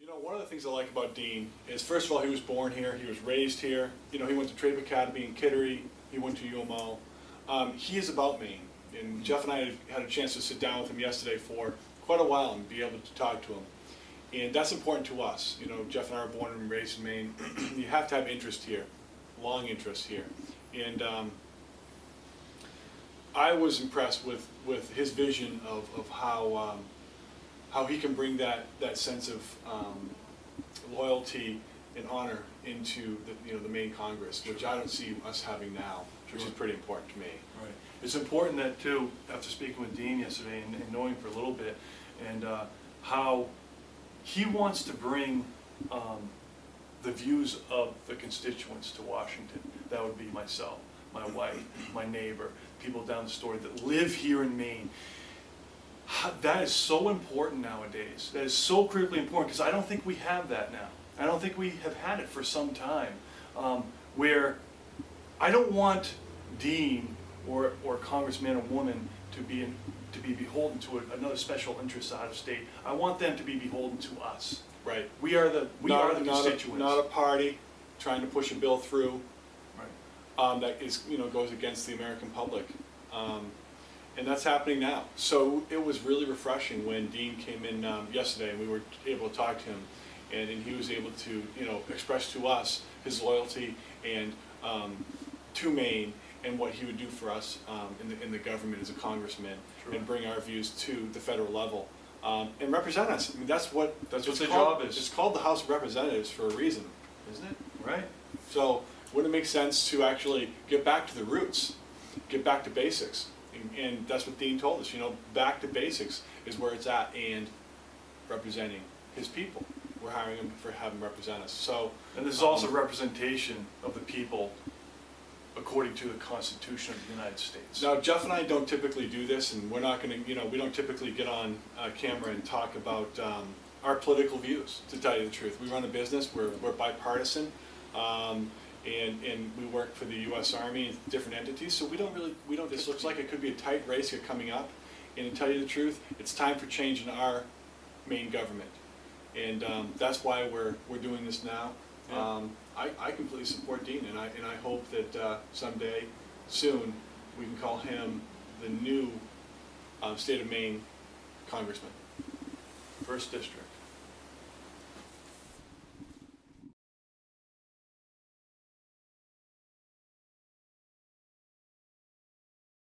You know, one of the things I like about Dean is, first of all, he was born here, he was raised here. You know, he went to Trape Academy in Kittery, he went to UMO. He is about Maine, and Jeff and I had a chance to sit down with him yesterday for quite a while and be able to talk to him. And that's important to us. You know, Jeff and I are born and raised in Maine. You have to have interest here, long interest here. And I was impressed with his vision of how he can bring that sense of loyalty and honor into the Maine Congress, which I don't see us having now, which is pretty important to me. Right. It's important that too, after speaking with Dean yesterday and knowing for a little bit, and how he wants to bring the views of the constituents to Washington. That would be myself, my wife, my neighbor, people down the street that live here in Maine. That is so important nowadays. That is so critically important, because I don't think we have that now. I don't think we have had it for some time, where I don't want Dean or Congressman or woman to be beholden to another special interest out of state. I want them to be beholden to us. Right. We are the constituents. Not a party trying to push a bill through. Right. That is goes against the American public. And that's happening now. So it was really refreshing when Dean came in yesterday and we were able to talk to him, and he was able to express to us his loyalty and to Maine and what he would do for us in the government as a congressman. Sure. And bring our views to the federal level and represent us. I mean, that's what the job is. It's called the House of Representatives for a reason, isn't it? Right. So wouldn't it make sense to actually get back to the roots, get back to basics? And that's what Dean told us, back to basics is where it's at, and representing his people. We're hiring him for having him represent us. So, and this is also representation of the people according to the Constitution of the United States. Now, Jeff and I don't typically do this, and we're not going to, we don't typically get on camera and talk about our political views, to tell you the truth. We run a business, we're bipartisan. And we work for the U.S. Army and different entities, so this looks like it could be a tight race here coming up. And to tell you the truth, it's time for change in our Maine government. And that's why we're doing this now. Yeah. I completely support Dean, and I hope that someday, soon, we can call him the new state of Maine congressman. 1st District.